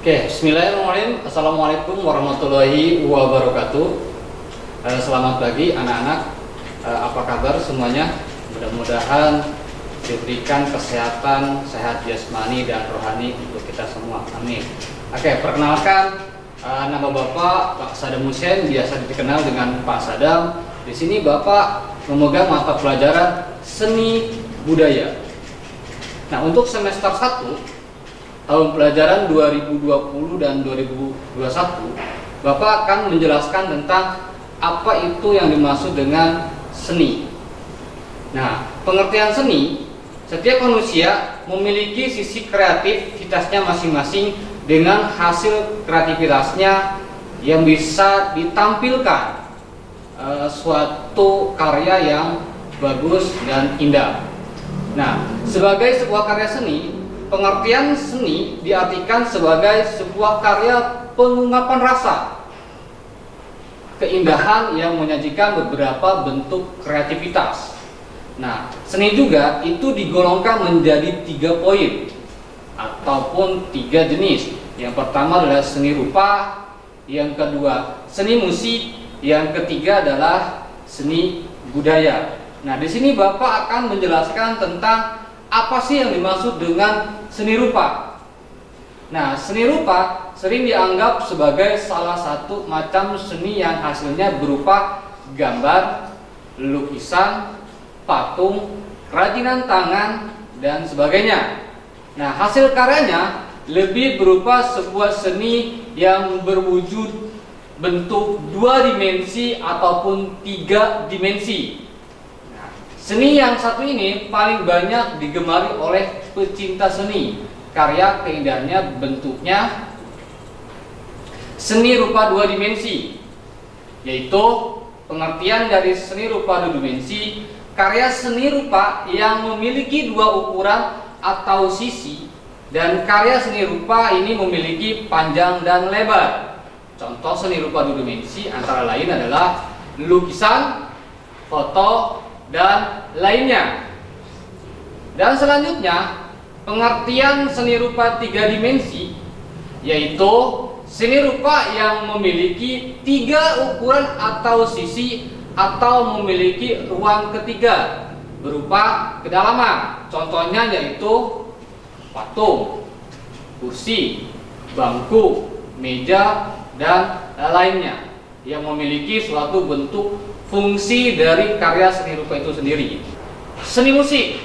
Oke, bismillahirrahmanirrahim. Assalamualaikum warahmatullahi wabarakatuh. Selamat pagi anak-anak. Apa kabar semuanya? Mudah-mudahan diberikan kesehatan, sehat jasmani dan rohani untuk kita semua. Amin. Oke, perkenalkan nama Bapak Pak Sadam Hussein, biasa dikenal dengan Pak Sadam. Di sini Bapak memegang mata pelajaran seni budaya. Nah, untuk semester 1 tahun pelajaran 2020 dan 2021, Bapak akan menjelaskan tentang apa itu yang dimaksud dengan seni. Nah, pengertian seni, setiap manusia memiliki sisi kreativitasnya masing-masing dengan hasil kreativitasnya yang bisa ditampilkan suatu karya yang bagus dan indah. Nah, sebagai sebuah karya seni, pengertian seni diartikan sebagai sebuah karya pengungkapan rasa, keindahan yang menyajikan beberapa bentuk kreativitas. Nah, seni juga itu digolongkan menjadi 3 poin ataupun 3 jenis. Yang pertama adalah seni rupa, yang kedua seni musik, yang ketiga adalah seni budaya. Nah, di sini Bapak akan menjelaskan tentang apa sih yang dimaksud dengan seni rupa. Nah, seni rupa sering dianggap sebagai salah satu macam seni yang hasilnya berupa gambar, lukisan, patung, kerajinan tangan, dan sebagainya. Nah, hasil karyanya lebih berupa sebuah seni yang berwujud bentuk 2 dimensi ataupun 3 dimensi. Seni yang satu ini paling banyak digemari oleh pecinta seni. Karya keindahannya bentuknya seni rupa 2 dimensi, yaitu pengertian dari seni rupa 2 dimensi, karya seni rupa yang memiliki 2 ukuran atau sisi, dan karya seni rupa ini memiliki panjang dan lebar. Contoh seni rupa 2 dimensi antara lain adalah lukisan, foto, dan lainnya. Dan selanjutnya, pengertian seni rupa 3 dimensi yaitu seni rupa yang memiliki 3 ukuran atau sisi atau memiliki ruang ketiga berupa kedalaman. Contohnya yaitu patung, kursi, bangku, meja, dan lainnya yang memiliki suatu bentuk fungsi dari karya seni rupa itu sendiri. Seni musik,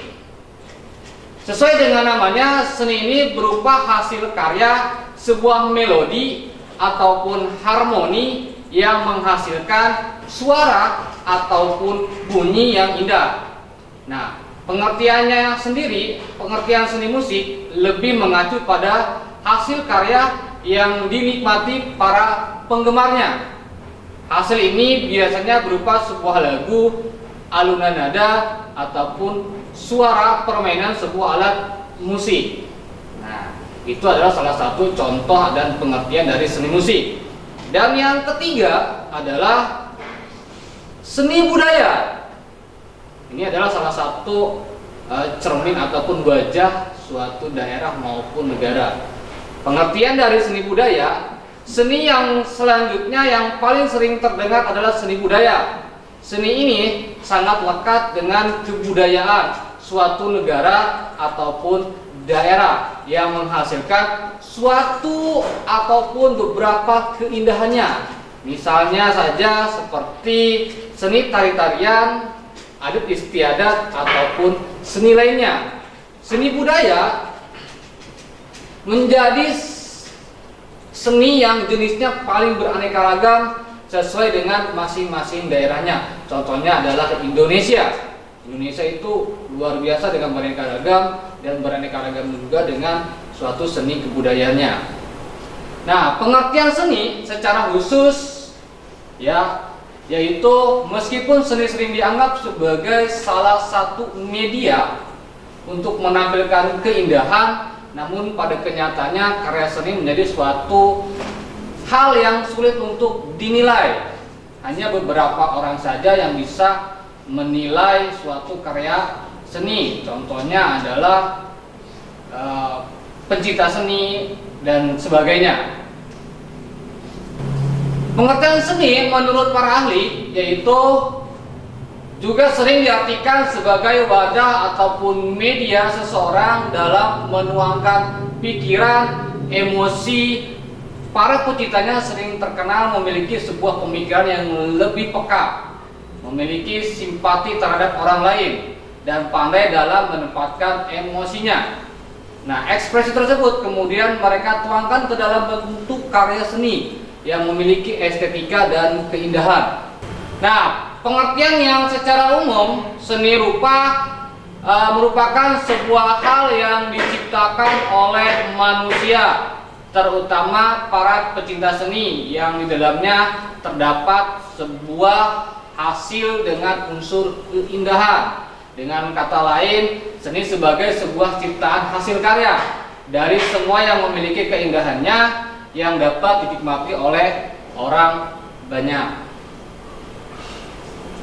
sesuai dengan namanya, seni ini berupa hasil karya sebuah melodi ataupun harmoni yang menghasilkan suara ataupun bunyi yang indah. Nah, pengertiannya sendiri, pengertian seni musik lebih mengacu pada hasil karya yang dinikmati para penggemarnya. Hasil ini biasanya berupa sebuah lagu, alunan nada, ataupun suara permainan sebuah alat musik. Nah, itu adalah salah satu contoh dan pengertian dari seni musik. Dan yang ketiga adalah seni budaya. Ini adalah salah satu cermin ataupun wajah suatu daerah maupun negara. Pengertian dari seni budaya, seni yang selanjutnya yang paling sering terdengar adalah seni budaya. Seni ini sangat lekat dengan kebudayaan suatu negara ataupun daerah yang menghasilkan suatu ataupun beberapa keindahannya. Misalnya saja seperti seni tari-tarian, adat istiadat, ataupun seni lainnya. Seni budaya menjadi seni yang jenisnya paling beraneka ragam sesuai dengan masing-masing daerahnya. Contohnya adalah Indonesia. Indonesia itu luar biasa dengan beraneka ragam dan beraneka ragam juga dengan suatu seni kebudayaannya. Nah, pengertian seni secara khusus yaitu meskipun seni sering dianggap sebagai salah satu media untuk menampilkan keindahan, namun pada kenyataannya karya seni menjadi suatu hal yang sulit untuk dinilai. Hanya beberapa orang saja yang bisa menilai suatu karya seni. Contohnya adalah pencipta seni, dan sebagainya. Pengertian seni menurut para ahli yaitu juga sering diartikan sebagai wadah ataupun media seseorang dalam menuangkan pikiran, emosi. Para penciptanya sering terkenal memiliki sebuah pemikiran yang lebih peka, memiliki simpati terhadap orang lain, dan pandai dalam menempatkan emosinya. Nah, ekspresi tersebut kemudian mereka tuangkan ke dalam bentuk karya seni yang memiliki estetika dan keindahan. Nah, pengertian yang secara umum seni rupa merupakan sebuah hal yang diciptakan oleh manusia, terutama para pecinta seni yang di dalamnya terdapat sebuah hasil dengan unsur keindahan. Dengan kata lain, seni sebagai sebuah ciptaan hasil karya dari semua yang memiliki keindahannya yang dapat dinikmati oleh orang banyak.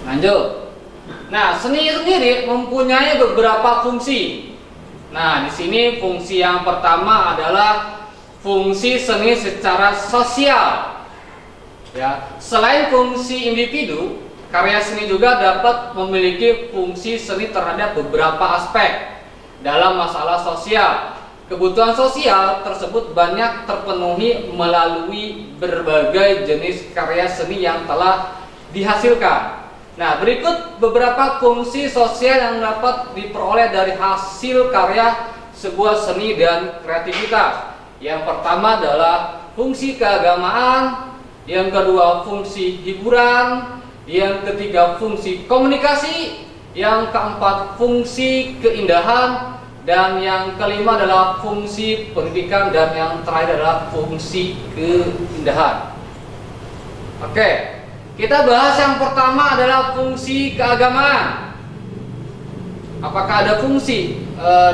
Lanjut. Nah, seni sendiri mempunyai beberapa fungsi. Nah, di sini fungsi yang pertama adalah fungsi seni secara sosial. Ya, selain fungsi individu, karya seni juga dapat memiliki fungsi seni terhadap beberapa aspek dalam masalah sosial. Kebutuhan sosial tersebut banyak terpenuhi melalui berbagai jenis karya seni yang telah dihasilkan. Nah, berikut beberapa fungsi sosial yang dapat diperoleh dari hasil karya sebuah seni dan kreativitas. Yang pertama adalah fungsi keagamaan, yang kedua fungsi hiburan, yang ketiga fungsi komunikasi, yang keempat fungsi keindahan, dan yang kelima adalah fungsi pendidikan, dan yang terakhir adalah fungsi keindahan. Oke, kita bahas yang pertama adalah fungsi keagamaan. Apakah ada fungsi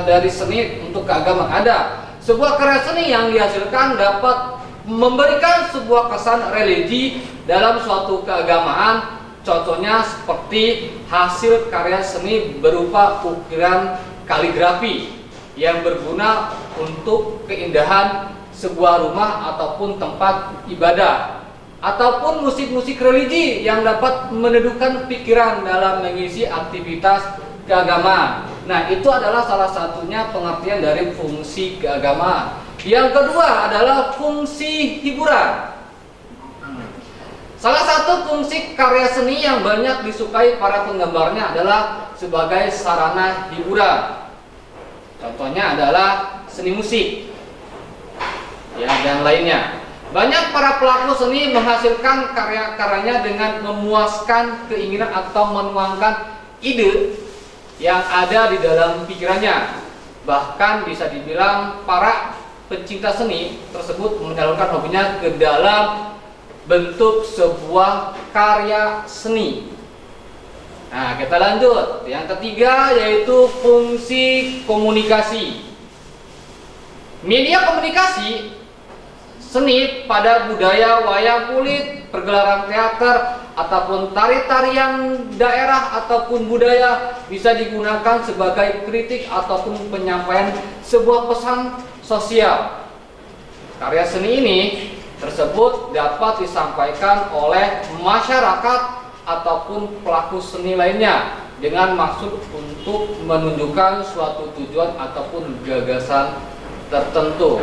dari seni untuk keagamaan? Ada. Sebuah karya seni yang dihasilkan dapat memberikan sebuah kesan religi dalam suatu keagamaan. Contohnya seperti hasil karya seni berupa ukiran kaligrafi yang berguna untuk keindahan sebuah rumah ataupun tempat ibadah, ataupun musik-musik religi yang dapat meneduhkan pikiran dalam mengisi aktivitas keagamaan. Nah, itu adalah salah satunya pengertian dari fungsi keagamaan. Yang kedua adalah fungsi hiburan. Salah satu fungsi karya seni yang banyak disukai para penggemarnya adalah sebagai sarana hiburan. Contohnya adalah seni musik, ya, dan lainnya. Banyak para pelaku seni menghasilkan karya-karyanya dengan memuaskan keinginan atau menuangkan ide yang ada di dalam pikirannya. Bahkan bisa dibilang para pencinta seni tersebut menyalurkan hobinya ke dalam bentuk sebuah karya seni. Nah, kita lanjut. Yang ketiga yaitu fungsi komunikasi. Media komunikasi seni pada budaya wayang kulit, pergelaran teater, ataupun tari-tarian daerah ataupun budaya bisa digunakan sebagai kritik ataupun penyampaian sebuah pesan sosial. Karya seni ini tersebut dapat disampaikan oleh masyarakat ataupun pelaku seni lainnya dengan maksud untuk menunjukkan suatu tujuan ataupun gagasan tertentu.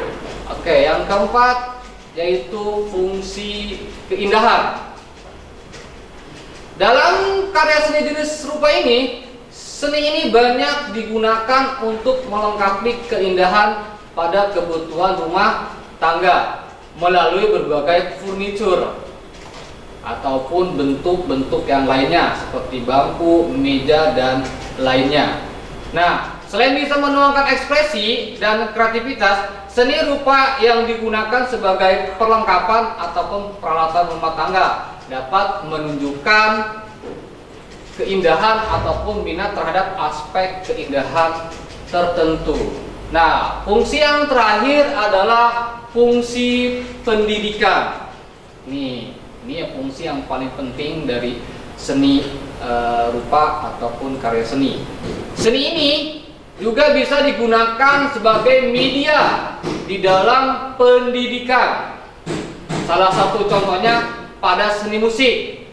Oke, yang keempat yaitu fungsi keindahan. Dalam karya seni jenis rupa ini, seni ini banyak digunakan untuk melengkapi keindahan pada kebutuhan rumah tangga melalui berbagai furnitur ataupun bentuk-bentuk yang lainnya seperti bangku, meja, dan lainnya. Nah, selain bisa menuangkan ekspresi dan kreativitas, seni rupa yang digunakan sebagai perlengkapan ataupun peralatan rumah tangga dapat menunjukkan keindahan ataupun minat terhadap aspek keindahan tertentu. Nah, fungsi yang terakhir adalah fungsi pendidikan. Ini ya fungsi yang paling penting dari seni rupa ataupun karya seni. Seni ini juga bisa digunakan sebagai media di dalam pendidikan. Salah satu contohnya pada seni musik.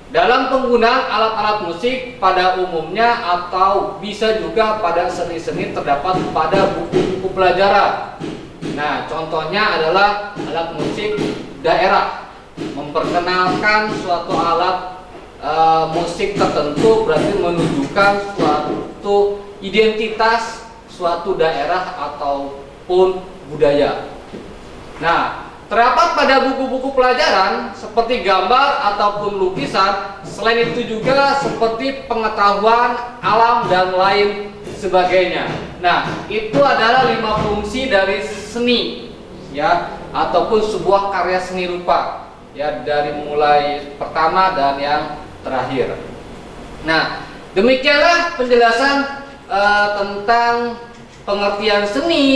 Dalam penggunaan alat-alat musik pada umumnya atau bisa juga pada seni-seni terdapat pada buku-buku pelajaran. Nah, contohnya adalah alat musik daerah. Memperkenalkan suatu alat musik tertentu berarti menunjukkan suatu identitas suatu daerah ataupun budaya. Nah, terdapat pada buku-buku pelajaran seperti gambar ataupun lukisan. Selain itu juga seperti pengetahuan alam dan lain sebagainya. Nah, itu adalah 5 fungsi dari seni, ya, ataupun sebuah karya seni rupa, ya, dari mulai pertama dan yang terakhir. Nah, demikianlah penjelasan tentang pengertian seni,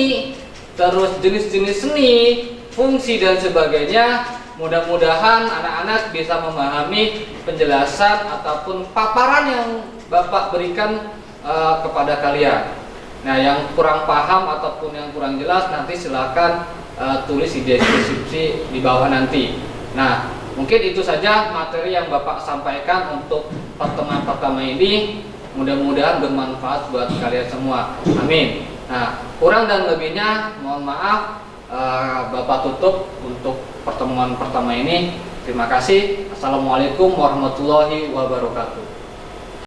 terus jenis-jenis seni, fungsi dan sebagainya. Mudah-mudahan anak-anak bisa memahami penjelasan ataupun paparan yang Bapak berikan kepada kalian. Nah, yang kurang paham ataupun yang kurang jelas nanti silakan tulis di deskripsi di bawah nanti. Nah, mungkin itu saja materi yang Bapak sampaikan untuk pertemuan pertama ini. Mudah-mudahan bermanfaat buat kalian semua. Amin. Nah, kurang dan lebihnya mohon maaf. Bapak tutup untuk pertemuan pertama ini. Terima kasih. Assalamualaikum warahmatullahi wabarakatuh.